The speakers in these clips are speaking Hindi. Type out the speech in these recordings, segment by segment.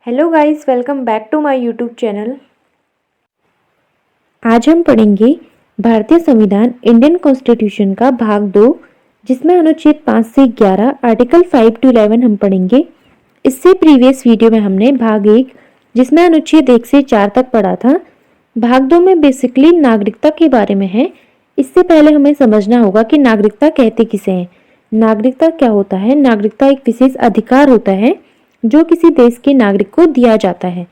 Hello guys, welcome back to my YouTube channel. आज हम पढ़ेंगे भारतीय संविधान इंडियन कॉन्स्टिट्यूशन का भाग 2, जिसमें अनुच्छेद 5 से 11 आर्टिकल 5 to 11 हम पढ़ेंगे। इससे प्रीवियस वीडियो में हमने भाग 1 जिसमें अनुच्छेद 1 से 4 तक पढ़ा था। भाग 2 में बेसिकली नागरिकता के बारे में है। इससे पहले हमें समझना होगा कि नागरिकता कहते किसे हैं। नागरिकता क्या होता है? नागरिकता एक विशेष अधिकार होता है जो किसी देश के नागरिक को दिया जाता है।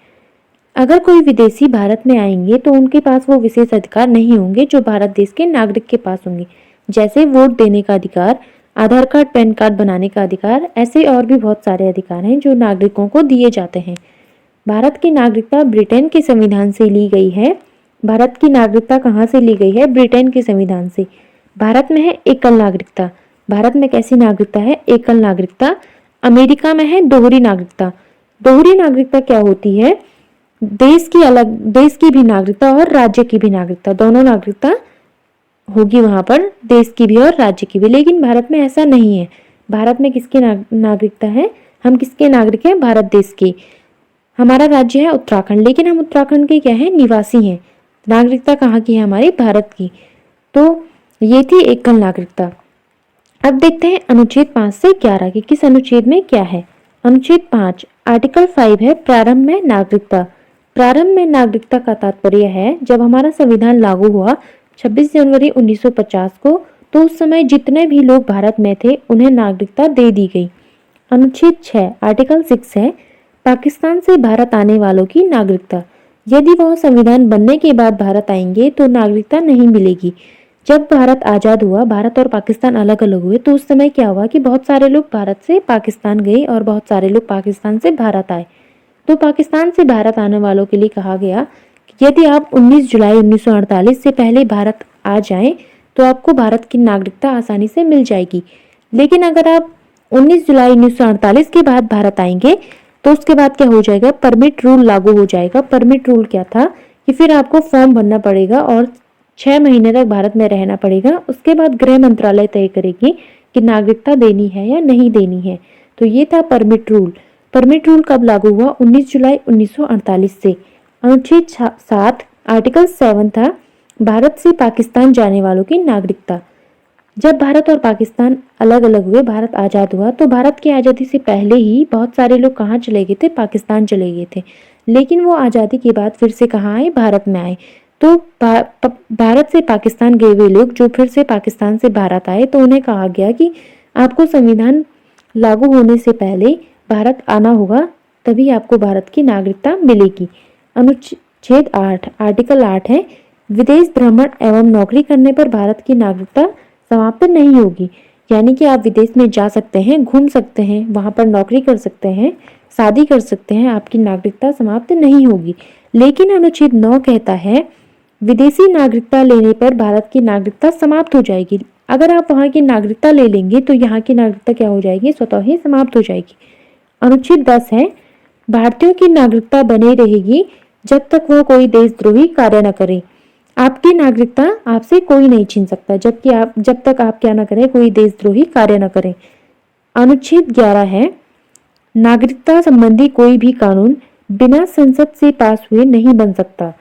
अगर कोई विदेशी भारत में आएंगे तो उनके पास वो विशेष अधिकार नहीं होंगे जो भारत देश के नागरिक के पास होंगे, जैसे वोट देने का अधिकार, आधार कार्ड पैन कार्ड बनाने का अधिकार। ऐसे और भी बहुत सारे अधिकार हैं जो नागरिकों को दिए जाते हैं। भारत की नागरिकता ब्रिटेन के संविधान से ली गई है। भारत की नागरिकता कहाँ से ली गई है? ब्रिटेन के संविधान से। भारत में है एकल नागरिकता। भारत में कैसी नागरिकता है? एकल नागरिकता। अमेरिका में है दोहरी नागरिकता। दोहरी नागरिकता क्या होती है? देश की भी नागरिकता और राज्य की भी नागरिकता, दोनों नागरिकता होगी वहां पर, देश की भी और राज्य की भी। लेकिन भारत में ऐसा नहीं है। भारत में किसकी नागरिकता है? हम किसके नागरिक हैं? भारत देश के। हमारा राज्य है उत्तराखंड, लेकिन हम उत्तराखंड के क्या है? निवासी हैं। नागरिकता कहाँ की है? हमारी भारत की। तो ये थी एकल नागरिकता। अब देखते हैं अनुच्छेद 5 से 11 की किस अनुच्छेद में क्या है। अनुच्छेद 5 आर्टिकल 5 है प्रारंभ में नागरिकता। प्रारंभ में नागरिकता का तात्पर्य है जब हमारा संविधान लागू हुआ 26 जनवरी 1950 को, तो उस समय जितने भी लोग भारत में थे उन्हें नागरिकता दे दी गई। अनुच्छेद 6 आर्टिकल 6 है पाकिस्तान से भारत आने वालों की नागरिकता। यदि वह संविधान बनने के बाद भारत आएंगे तो नागरिकता नहीं मिलेगी। जब भारत आजाद हुआ, भारत और पाकिस्तान अलग अलग हुए, तो उस समय क्या हुआ कि बहुत सारे लोग भारत से पाकिस्तान गए और बहुत सारे लोग पाकिस्तान से भारत आए। तो पाकिस्तान से भारत आने वालों के लिए कहा गया कि यदि आप 19 जुलाई 1948 से पहले भारत आ जाएं तो आपको भारत की नागरिकता आसानी से मिल जाएगी। लेकिन अगर आप 19 जुलाई 1948 के बाद भारत आएंगे तो उसके बाद क्या हो जाएगा? परमिट रूल लागू हो जाएगा। परमिट रूल क्या था कि फिर आपको फॉर्म भरना पड़ेगा और 6 महीने तक भारत में रहना पड़ेगा। उसके बाद गृह मंत्रालय तय करेगी कि नागरिकता देनी है या नहीं देनी है। तो ये था परमिट रूल। परमिट रूल कब लागू हुआ? 19 जुलाई 1948 से। अनुच्छेद 7 आर्टिकल 7 था भारत से पाकिस्तान जाने वालों की नागरिकता। जब भारत और पाकिस्तान अलग अलग हुए, भारत आजाद हुआ, तो भारत की आज़ादी से पहले ही बहुत सारे लोग कहाँ चले गए थे? पाकिस्तान चले गए थे। लेकिन वो आज़ादी के बाद फिर से कहाँ आए? भारत में आए। तो भारत से पाकिस्तान गए हुए लोग जो फिर से पाकिस्तान से भारत आए, तो उन्हें कहा गया कि आपको संविधान लागू होने से पहले भारत आना होगा, तभी आपको भारत की नागरिकता मिलेगी। अनुच्छेद 8 आर्टिकल 8 है विदेश भ्रमण एवं नौकरी करने पर भारत की नागरिकता समाप्त नहीं होगी। यानी कि आप विदेश में जा सकते हैं, घूम सकते हैं, वहां पर नौकरी कर सकते हैं, शादी कर सकते हैं, आपकी नागरिकता समाप्त नहीं होगी। लेकिन अनुच्छेद 9 कहता है विदेशी नागरिकता लेने पर भारत की नागरिकता समाप्त हो जाएगी। अगर आप वहां की नागरिकता ले लेंगे तो यहाँ की नागरिकता क्या हो जाएगी? स्वतः ही समाप्त हो जाएगी। अनुच्छेद 10 है भारतीयों की नागरिकता बनी रहेगी जब तक वह कोई देशद्रोही कार्य न करे। आपकी नागरिकता आपसे कोई नहीं छीन सकता जब तक आप क्या न करें? कोई देशद्रोही कार्य न करें। अनुच्छेद 11 है नागरिकता संबंधी कोई भी कानून बिना संसद से पास हुए नहीं बन सकता।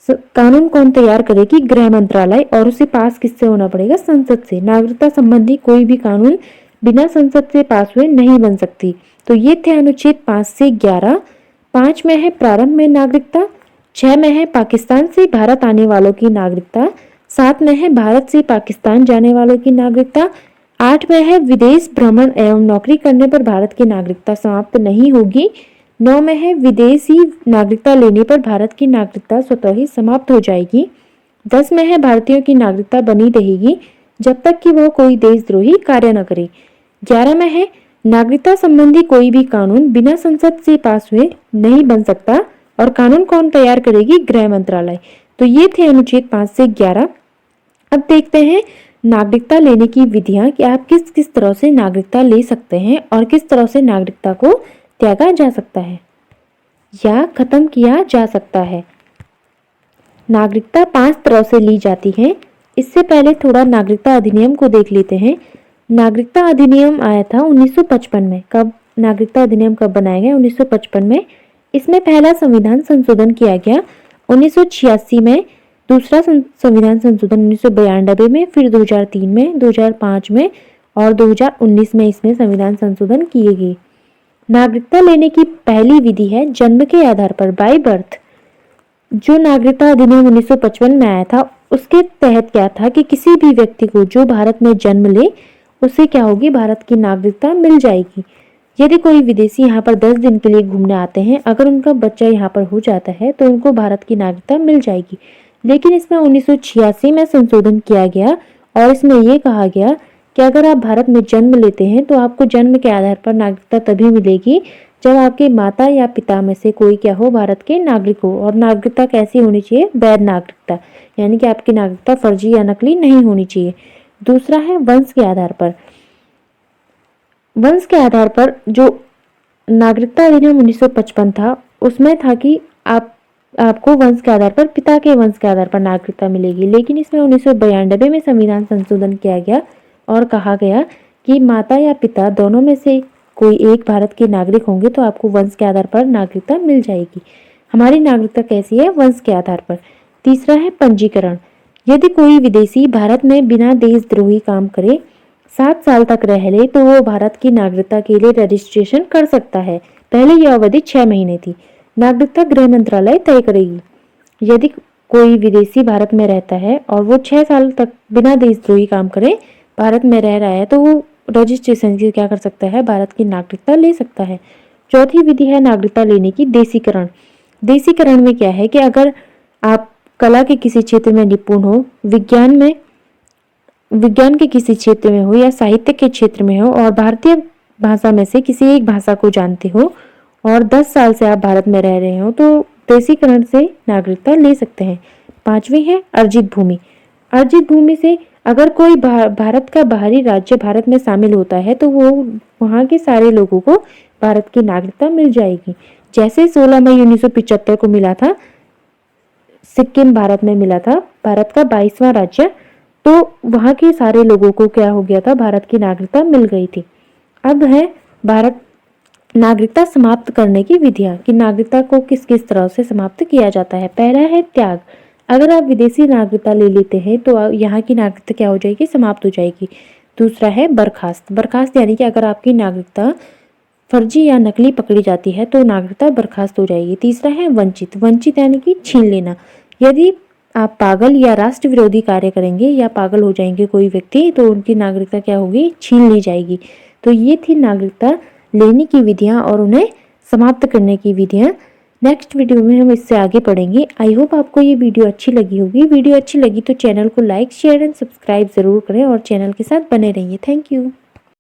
कानून कौन तैयार करेगी? गृह मंत्रालय। और उसे पास किससे होना पड़ेगा? संसद से। नागरिकता संबंधी कोई भी कानून बिना संसद से पास हुए नहीं बन सकती। तो ये थे अनुच्छेद 5 से 11। 5 में है प्रारंभ में नागरिकता, 6 में है पाकिस्तान से भारत आने वालों की नागरिकता, 7 में है भारत से पाकिस्तान जाने वालों की नागरिकता, 8 में है विदेश भ्रमण एवं नौकरी करने पर भारत की नागरिकता समाप्त नहीं होगी, 9 में है विदेशी नागरिकता लेने पर भारत की नागरिकता स्वतः ही समाप्त हो जाएगी, 10 में है भारतीयों की नागरिकता बनी रहेगी जब तक कि वह कोई देशद्रोही कार्य न करे, 11 में है नागरिकता संबंधी कोई भी कानून बिना संसद से पास हुए नहीं बन सकता और कानून कौन तैयार करेगी? गृह मंत्रालय। तो ये थे अनुच्छेद 5 से 11। अब देखते हैं नागरिकता लेने की विधियां कि आप किस किस तरह से नागरिकता ले सकते हैं और किस तरह से नागरिकता को त्यागा जा सकता है या खत्म किया जा सकता है। नागरिकता 5 तरह से ली जाती है। इससे पहले थोड़ा नागरिकता अधिनियम को देख लेते हैं। नागरिकता अधिनियम आया था 1955 में। कब नागरिकता अधिनियम कब बनाया गया? 1955 में। इसमें पहला संविधान संशोधन किया गया 1986 में, दूसरा संविधान संशोधन 1992 में, फिर 2003 में, 2005 में और 2019 में इसमें संविधान संशोधन किए गए। नागरिकता लेने की पहली विधि है जन्म के आधार पर, बाय बर्थ। जो नागरिकता अधिनियम 1955 में आया था उसके तहत क्या था कि किसी भी व्यक्ति को जो भारत में जन्म ले उसे क्या होगी, भारत की नागरिकता मिल जाएगी। यदि कोई विदेशी यहाँ पर 10 दिन के लिए घूमने आते हैं, अगर उनका बच्चा यहाँ पर हो जाता है तो उनको भारत की नागरिकता मिल जाएगी। लेकिन इसमें 1986 में संशोधन किया गया और इसमें यह कहा गया कि अगर आप भारत में जन्म लेते हैं तो आपको जन्म के आधार पर नागरिकता तभी मिलेगी जब आपके माता या पिता में से कोई क्या हो, भारत के नागरिक हो। और नागरिकता कैसी होनी चाहिए, वैध नागरिकता, यानी कि आपकी नागरिकता फर्जी या नकली नहीं होनी चाहिए। दूसरा है वंश के आधार पर। वंश के आधार पर जो नागरिकता अधिनियम 1955 था उसमें था कि आपको वंश के आधार पर, पिता के वंश के आधार पर नागरिकता मिलेगी। लेकिन इसमें 1992 में संविधान संशोधन किया गया और कहा गया कि माता या पिता दोनों में से कोई एक भारत के नागरिक होंगे तो आपको वंश के आधार पर नागरिकता मिल जाएगी। हमारी नागरिकता कैसी है, वंश के आधार पर। तीसरा है पंजीकरण। यदि कोई विदेशी भारत में बिना देशद्रोही काम करे 7 साल तक रह ले तो वो भारत की नागरिकता के लिए रजिस्ट्रेशन कर सकता है। पहले यह अवधि 6 महीने थी। नागरिकता गृह मंत्रालय तय करेगी। यदि कोई विदेशी भारत में रहता है और वो 6 साल तक बिना देशद्रोही काम करे भारत में रह रहा है तो वो रजिस्ट्रेशन से क्या कर सकता है, भारत की नागरिकता ले सकता है। चौथी विधि है नागरिकता लेने की देशीकरण। देशीकरण में क्या है कि अगर आप कला के किसी क्षेत्र में निपुण हो, विज्ञान के किसी क्षेत्र में हो या साहित्य के क्षेत्र में हो और भारतीय भाषा में से किसी एक भाषा को जानते हो और 10 साल से आप भारत में रह रहे हो तो देशीकरण से नागरिकता ले सकते हैं। पांचवी है अर्जित भूमि। अर्जित भूमि से अगर कोई भारत का बाहरी राज्य भारत में शामिल होता है तो वो वहाँ के सारे लोगों को भारत की नागरिकता मिल जाएगी। जैसे 16 मई 1975 को मिला था, सिक्किम भारत में मिला था, भारत का 22वां राज्य, तो वहाँ के सारे लोगों को क्या हो गया था, भारत की नागरिकता मिल गई थी। अब है भारत नागरिकता समाप्त करने की विधियां कि नागरिकता को किस किस तरह से समाप्त किया जाता है। पहला है त्याग। अगर आप विदेशी नागरिकता ले लेते हैं तो यहाँ की नागरिकता क्या हो जाएगी, समाप्त हो जाएगी। दूसरा है बर्खास्त। बर्खास्त यानी कि अगर आपकी नागरिकता फर्जी या नकली पकड़ी जाती है तो नागरिकता बर्खास्त हो जाएगी। तीसरा है वंचित। वंचित यानी कि छीन लेना। यदि आप पागल या राष्ट्र विरोधी कार्य करेंगे या पागल हो जाएंगे कोई व्यक्ति तो उनकी नागरिकता क्या होगी, छीन ली जाएगी। तो ये थी नागरिकता लेने की विधियां और उन्हें समाप्त करने की विधियां। नेक्स्ट वीडियो में हम इससे आगे पढ़ेंगे। आई होप आपको ये वीडियो अच्छी लगी होगी। वीडियो अच्छी लगी तो चैनल को लाइक, शेयर एंड सब्सक्राइब जरूर करें और चैनल के साथ बने रहिए। Thank you.